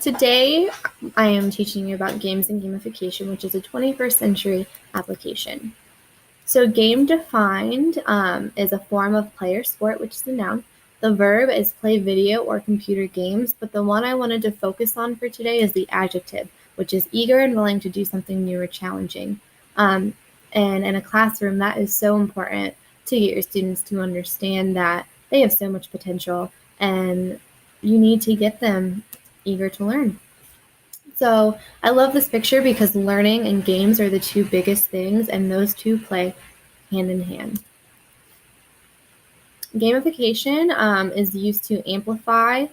Today, I am teaching you about games and gamification, which is a 21st century application. So game defined is a form of play or sport, which is the noun. The verb is play video or computer games, but the one I wanted to focus on for today is the adjective, which is eager and willing to do something new or challenging. And in a classroom, that is so important to get your students to understand that they have so much potential and you need to get them eager to learn. So I love this picture because learning and games are the two biggest things, and those two play hand in hand. Gamification is used to amplify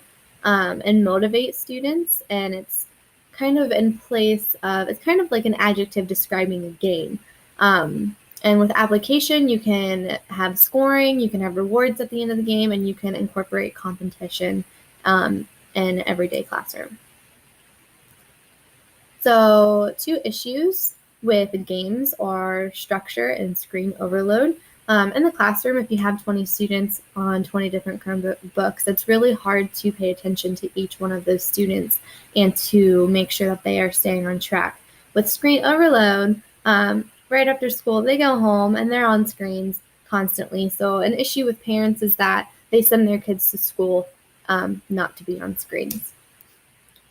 and motivate students, and it's kind of in place of, it's kind of like an adjective describing a game. And with application, you can have scoring, you can have rewards at the end of the game, and you can incorporate competition in everyday classroom. So 2 issues with games are structure and screen overload. In the classroom, if you have 20 students on 20 different Chromebooks, it's really hard to pay attention to each one of those students and to make sure that they are staying on track. With screen overload, right after school, they go home and they're on screens constantly. So an issue with parents is that they send their kids to school not to be on screens.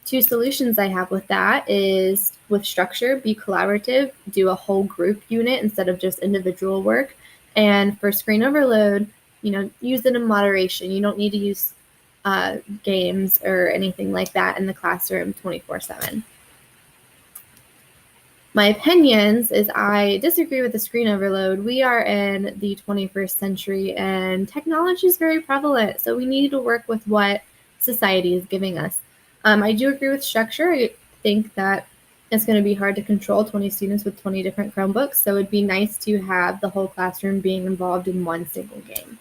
2 solutions I have with that is with structure, be collaborative, do a whole group unit instead of just individual work. And for screen overload, use it in moderation. You don't need to use games or anything like that in the classroom 24/7. My opinions is I disagree with the screen overload. We are in the 21st century and technology is very prevalent, so we need to work with what society is giving us. I do agree with structure. I think that it's going to be hard to control 20 students with 20 different Chromebooks, so it'd be nice to have the whole classroom being involved in one single game.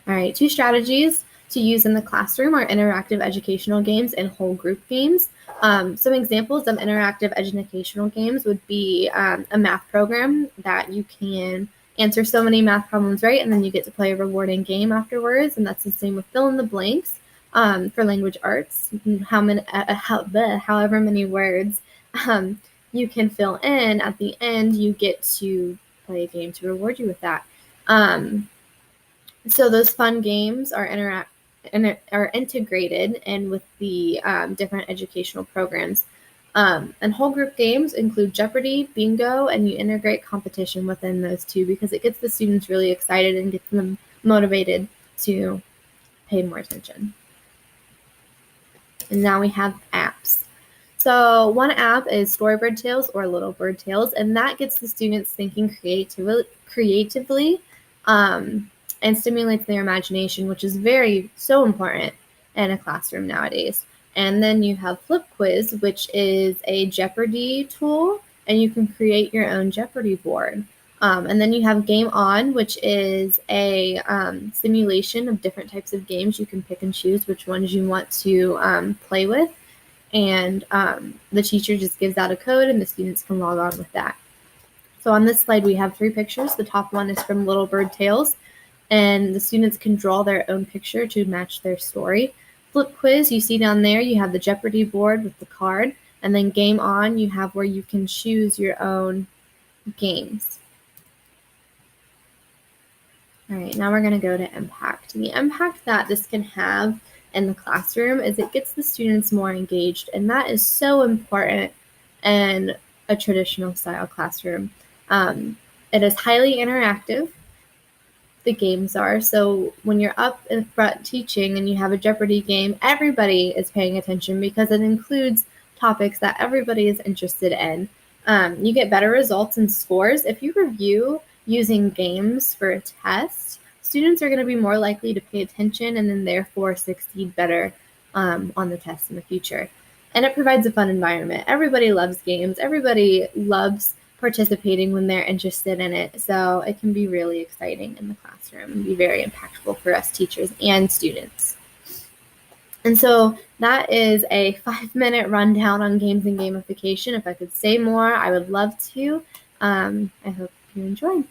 All right, 2 strategies to use in the classroom are interactive educational games and whole group games. Some examples of interactive educational games would be a math program that you can answer so many math problems right, and then you get to play a rewarding game afterwards, and that's the same with fill in the blanks. For language arts, however many words you can fill in, at the end you get to play a game to reward you with that. So those fun games are integrated in with the different educational programs. And whole group games include Jeopardy, Bingo, and you integrate competition within those 2 because it gets the students really excited and gets them motivated to pay more attention. And now we have apps. So one app is Storybird Tales or Little Bird Tales, and that gets the students thinking creatively and stimulates their imagination, which is so important in a classroom nowadays. And then you have Flip Quiz, which is a Jeopardy tool, and you can create your own Jeopardy board. And then you have Game On, which is a simulation of different types of games. You can pick and choose which ones you want to play with. And the teacher just gives out a code and the students can log on with that. So on this slide, we have 3 pictures. The top one is from Little Bird Tales, and the students can draw their own picture to match their story. Flip Quiz, you see down there, you have the Jeopardy board with the card. And then Game On, you have where you can choose your own games. All right, now we're going to go to impact. The impact that this can have in the classroom is it gets the students more engaged, and that is so important in a traditional style classroom. It is highly interactive. The games are, so when you're up in front teaching and you have a Jeopardy game, everybody is paying attention because it includes topics that everybody is interested in. You get better results and scores if you review using games for a test. Students are going to be more likely to pay attention and then therefore succeed better on the test in the future. And it provides a fun environment. Everybody loves games. Everybody loves participating when they're interested in it. So it can be really exciting in the classroom and be very impactful for us teachers and students. And so that is a 5-minute rundown on games and gamification. If I could say more, I would love to. I hope you enjoyed.